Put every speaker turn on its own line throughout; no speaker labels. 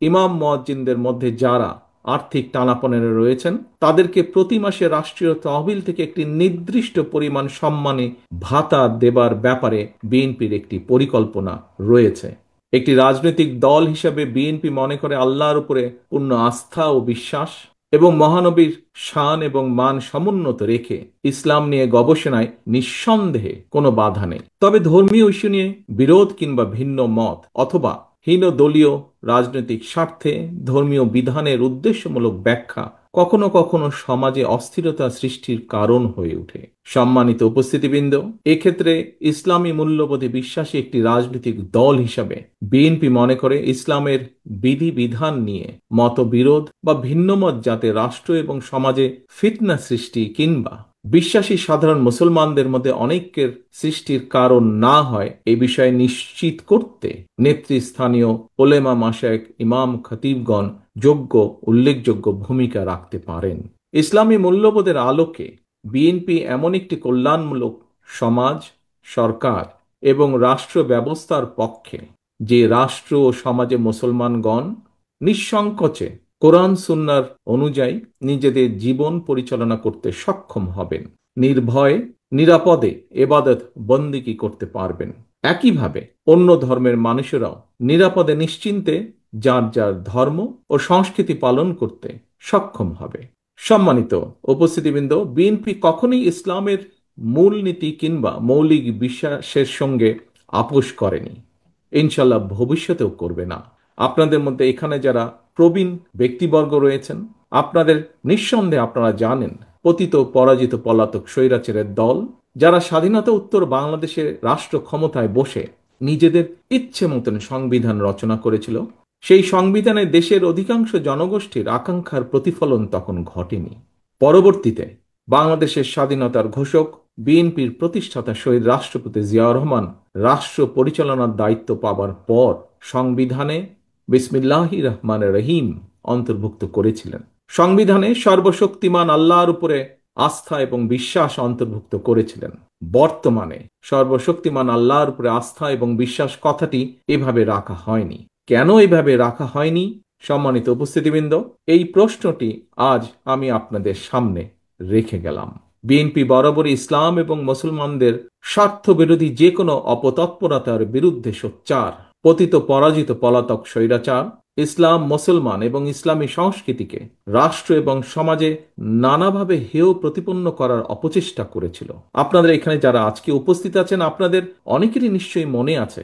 ইমাম মুয়াজ্জিনদের মধ্যে যারা আর্থিক টানাপোড়েনে রয়েছেন তাদেরকে প্রতি মাসে রাষ্ট্রীয় তহবিল থেকে একটি নির্দিষ্ট পরিমাণ সম্মানী ভাতা দেবার ব্যাপারে বিএনপির একটি পরিকল্পনা রয়েছে। একটি রাজনৈতিক দল হিসেবে বিএনপি মনে করে আল্লাহর উপরে পূর্ণ আস্থা ও বিশ্বাস এবং মহানবীর শান এবং মান সমুন্নত রেখে ইসলাম নিয়ে গবেষণায় নিঃসন্দেহে কোনো বাধা নেই। তবে ধর্মীয় ইস্যু নিয়ে বিরোধ কিংবা ভিন্ন মত অথবা হীন দলীয় রাজনৈতিক স্বার্থে ধর্মীয় বিধানের উদ্দেশ্যমূলক ব্যাখ্যা কখনো কখনো সমাজে অস্থিরতা সৃষ্টির কারণ হয়ে ওঠে। সম্মানিত উপস্থিতিবৃন্দ, এক্ষেত্রে ইসলামী মূল্যবোধে বিশ্বাসী একটি রাজনৈতিক দল হিসাবে বিএনপি মনে করে ইসলামের বিধিবিধান নিয়ে মতবিরোধ বা ভিন্নমত যাতে রাষ্ট্র এবং সমাজে ফিতনা সৃষ্টি কিংবা বিশ্বাসী সাধারণ মুসলমানদের মধ্যে অনৈক্যের সৃষ্টির কারণ না হয় এ বিষয়ে নিশ্চিত করতে নেতৃস্থানীয় ওলেমা মাশায়েখ ইমাম খতিবগণ যোগ্য উল্লেখযোগ্য ভূমিকা রাখতে পারেন। ইসলামী মূল্যবোধের আলোকে বিএনপি এমন একটি কল্যাণমূলক সমাজ, সরকার এবং রাষ্ট্র ব্যবস্থার পক্ষে যে রাষ্ট্র ও সমাজে মুসলমানগণ নিঃসংকোচে কোরআন সুন্নাহর অনুযায়ী নিজেদের জীবন পরিচালনা করতে সক্ষম হবেন, নির্ভয়ে নিরাপদে এবাদত বন্দিগি করতে পারবেন। একইভাবে অন্য ধর্মের মানুষেরাও নিরাপদে নিশ্চিন্তে যার যার ধর্ম ও সংস্কৃতি পালন করতে সক্ষম হবে। সম্মানিত উপস্থিতিবৃন্দ, বিএনপি কখনোই ইসলামের মূলনীতি কিংবা মৌলিক বিশ্বাসের সঙ্গে আপোষ করেনি, ইনশাল্লাহ ভবিষ্যতেও করবে না। আপনাদের মধ্যে এখানে যারা প্রবীণ ব্যক্তিবর্গ রয়েছেন, আপনাদের নিঃসন্দেহে আপনারা জানেন পতিত পরাজিত পলাতক স্বৈরাচারের দল যারা স্বাধীনতা উত্তর বাংলাদেশে রাষ্ট্র ক্ষমতায় বসে নিজেদের ইচ্ছে মতন সংবিধান রচনা করেছিল, সেই সংবিধানে দেশের অধিকাংশ জনগোষ্ঠীর আকাঙ্ক্ষার প্রতিফলন তখন ঘটেনি। পরবর্তীতে বাংলাদেশের স্বাধীনতার ঘোষক বিএনপির প্রতিষ্ঠাতা শহীদ রাষ্ট্রপতি জিয়াউর রহমান রাষ্ট্র পরিচালনার দায়িত্ব পাবার পর সংবিধানে বিসমিল্লাহির রহমানির রহিম অন্তর্ভুক্ত করেছিলেন। সংবিধানে সর্বশক্তিমান আল্লাহর উপরে আস্থা এবং বিশ্বাস অন্তর্ভুক্ত করেছিলেন। বর্তমানে সর্বশক্তিমান আল্লাহর উপরে আস্থা এবং বিশ্বাস কথাটি এভাবে রাখা হয়নি। কেন এভাবে রাখা হয়নি? সম্মানিত উপস্থিতিবৃন্দ, এই প্রশ্নটি আজ আমি আপনাদের সামনে রেখে গেলাম। বিএনপি বরাবরই ইসলাম এবং মুসলমানদের স্বার্থ বিরোধী যে কোনো অপতৎপরতার বিরুদ্ধে সোচ্চার। পতিত পরাজিত পলাতক স্বৈরাচার ইসলাম, মুসলমান এবং ইসলামী সংস্কৃতিকে রাষ্ট্র এবং সমাজে নানাভাবে হেয় প্রতিপন্ন করার অপচেষ্টা করেছিল। আপনাদের এখানে যারা আজকে উপস্থিত আছেন, আপনাদের অনেকেরই নিশ্চয়ই মনে আছে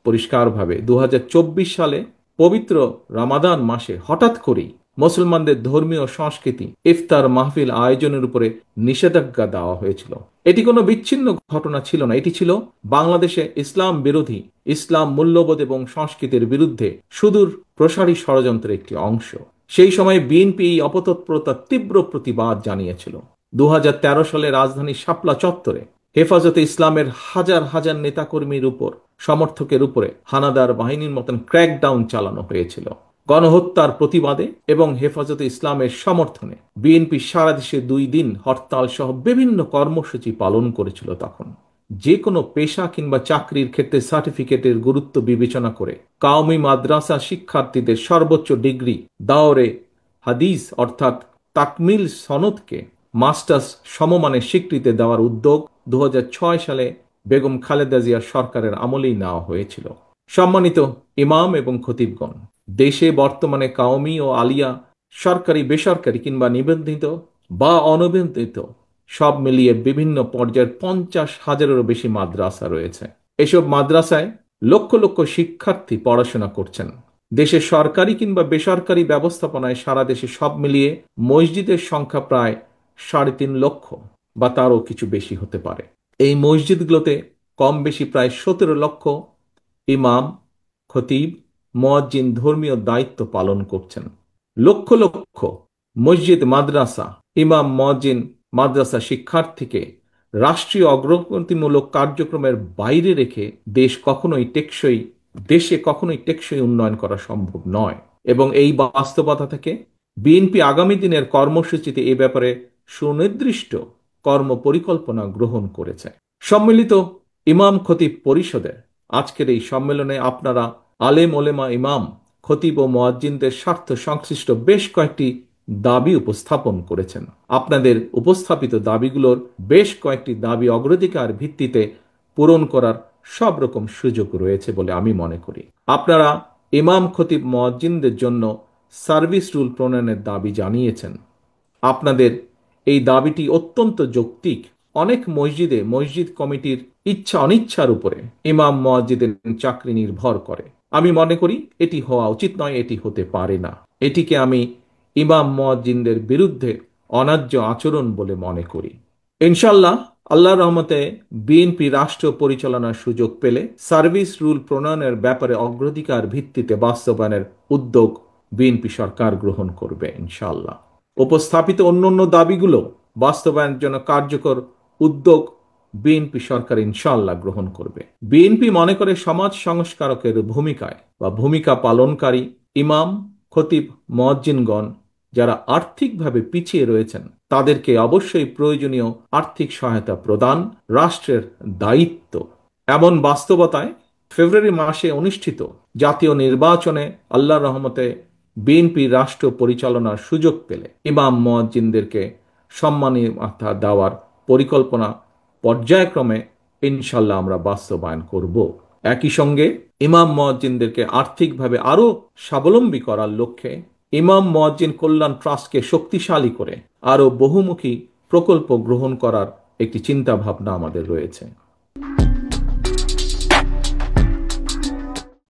পরিষ্কারভাবে 2024 সালে পবিত্র রমাদান মাসে হঠাৎ করেই মুসলমানদের ধর্মীয় সংস্কৃতি ইফতার মাহফিল আয়োজনের উপরে নিষেধাজ্ঞা দেওয়া হয়েছিল। এটি কোনো বিচ্ছিন্ন ঘটনা ছিল না, এটি ছিল বাংলাদেশে ইসলাম বিরোধী, ইসলাম মূল্যবোধ এবং সংস্কৃতির বিরুদ্ধে সুদূর প্রসারী ষড়যন্ত্রের একটি অংশ। সেই সময় বিএনপি এই অপতৎপরতার তীব্র প্রতিবাদ জানিয়েছিল। 2013 সালে রাজধানীর শাপলা চত্বরে হেফাজতে ইসলামের হাজার হাজার নেতাকর্মীর উপর, সমর্থকের উপরে হানাদার বাহিনীর মতন ক্র্যাকডাউন চালানো হয়েছিল। গণহত্যার প্রতিবাদে এবং হেফাজতে ইসলামের সমর্থনে বিএনপি সারা দেশে 2 দিন হরতাল সহ বিভিন্ন কর্মসূচি পালন করেছিল। তখন যে কোনো পেশা কিংবা চাকরির ক্ষেত্রে সার্টিফিকেটের গুরুত্ব বিবেচনা করে কাওমি মাদ্রাসা শিক্ষার্থীদের সর্বোচ্চ ডিগ্রি দাওরে হাদিস অর্থাৎ তাকমিল সনদকে মাস্টার্স সমমানের স্বীকৃতি দেওয়ার উদ্যোগ 2006 সালে বেগম খালেদা জিয়ার সরকারের আমলেই নেওয়া হয়েছিল। সম্মানিত ইমাম এবং খতিবগণ, দেশে বর্তমানে কাওমি ও আলিয়া সরকারি, বেসরকারি কিংবা নিবন্ধিত বা অনিবন্ধিত সব মিলিয়ে বিভিন্ন পর্যায়ের 50,000-এরও বেশি মাদ্রাসা রয়েছে। এসব মাদ্রাসায় লক্ষ লক্ষ শিক্ষার্থী পড়াশোনা করছেন। দেশের সরকারি কিংবা বেসরকারি ব্যবস্থাপনায় সারা দেশে সব মিলিয়ে মসজিদের সংখ্যা প্রায় 3.5 লক্ষ বা তারও কিছু বেশি হতে পারে। এই মসজিদগুলোতে কম বেশি প্রায় 17 লক্ষ ইমাম, খতিব, মুয়াজ্জিন ধর্মীয় দায়িত্ব পালন করছেন। লক্ষ লক্ষ মসজিদ, মাদ্রাসা, ইমাম, মুয়াজ্জিন, মাদ্রাসা শিক্ষার্থীকে রাষ্ট্রীয় অগ্রগতিমূলক কার্যক্রমের বাইরে রেখে দেশে কখনোই টেকসই উন্নয়ন করা সম্ভব নয়। এবং এই বাস্তবতা থেকে বিএনপি আগামী দিনের কর্মসূচিতে এ ব্যাপারে সুনির্দিষ্ট কর্ম পরিকল্পনা গ্রহণ করেছে। সম্মিলিত ইমাম খতিব পরিষদের আজকের এই সম্মেলনে আপনারা আলেম ওলেমা ইমাম খতিব ও মুয়াজ্জিনদের স্বার্থ সংশ্লিষ্ট বেশ কয়েকটি দাবি উপস্থাপন করেছেন। আপনাদের উপস্থাপিত দাবিগুলোর বেশ কয়েকটি দাবি অগ্রাধিকার ভিত্তিতে পূরণ করার সব রকম সুযোগ রয়েছে বলে আমি মনে করি। আপনারা ইমাম খতিব মুয়াজ্জিনদের জন্য সার্ভিস রুল প্রণয়নের দাবি জানিয়েছেন। আপনাদের এই দাবিটি অত্যন্ত যৌক্তিক। অনেক মসজিদে মসজিদ কমিটির ইচ্ছা অনিচ্ছার উপরে ইমাম মুয়াজ্জিনের চাকরি নির্ভর করে। আমি মনে করি এটি হওয়া উচিত নয়, এটি হতে পারে না। এটিকে আমি ইমাম মুয়াজ্জিনদের বিরুদ্ধে অন্যায্য আচরণ বলে মনে করি। ইনশাল্লাহ আল্লাহর রহমতে বিএনপি রাষ্ট্র পরিচালনার সুযোগ পেলে সার্ভিস রুল প্রণয়নের ব্যাপারে অগ্রাধিকার ভিত্তিতে বাস্তবায়নের উদ্যোগ বিএনপি সরকার গ্রহণ করবে ইনশাল্লাহ। উপস্থাপিত অন্যান্য দাবিগুলো বাস্তবায়নের জন্য কার্যকর উদ্যোগ বিএনপি সরকার ইনশাআল্লাহ গ্রহণ করবে। বিএনপি মনে করে সমাজ সংস্কারকের ভূমিকায় বা ভূমিকা পালনকারী ইমাম খতিব মুয়াজ্জিনগণ যারা আর্থিকভাবে পিছিয়ে রয়েছেন তাদেরকে অবশ্যই প্রয়োজনীয় আর্থিক সহায়তা প্রদান রাষ্ট্রের দায়িত্ব। এমন বাস্তবতায় ফেব্রুয়ারি মাসে অনুষ্ঠিত জাতীয় নির্বাচনে আল্লাহর রহমতে বিএনপি রাষ্ট্র পরিচালনার সুযোগ পেলে ইমাম মুয়াজ্জিনদেরকে সম্মাননা দেওয়ার পরিকল্পনা পর্যায়ক্রমে ইনশাল্লাহ আমরা বাস্তবায়ন করব। একই সঙ্গে ইমাম মুয়াজ্জিনদেরকে আর্থিকভাবে আরো স্বাবলম্বী করার লক্ষ্যে ইমাম মুয়াজ্জিন কল্যাণ ট্রাস্টকে শক্তিশালী করে আরো বহুমুখী প্রকল্প গ্রহণ করার একটি চিন্তা ভাবনা আমাদের রয়েছে।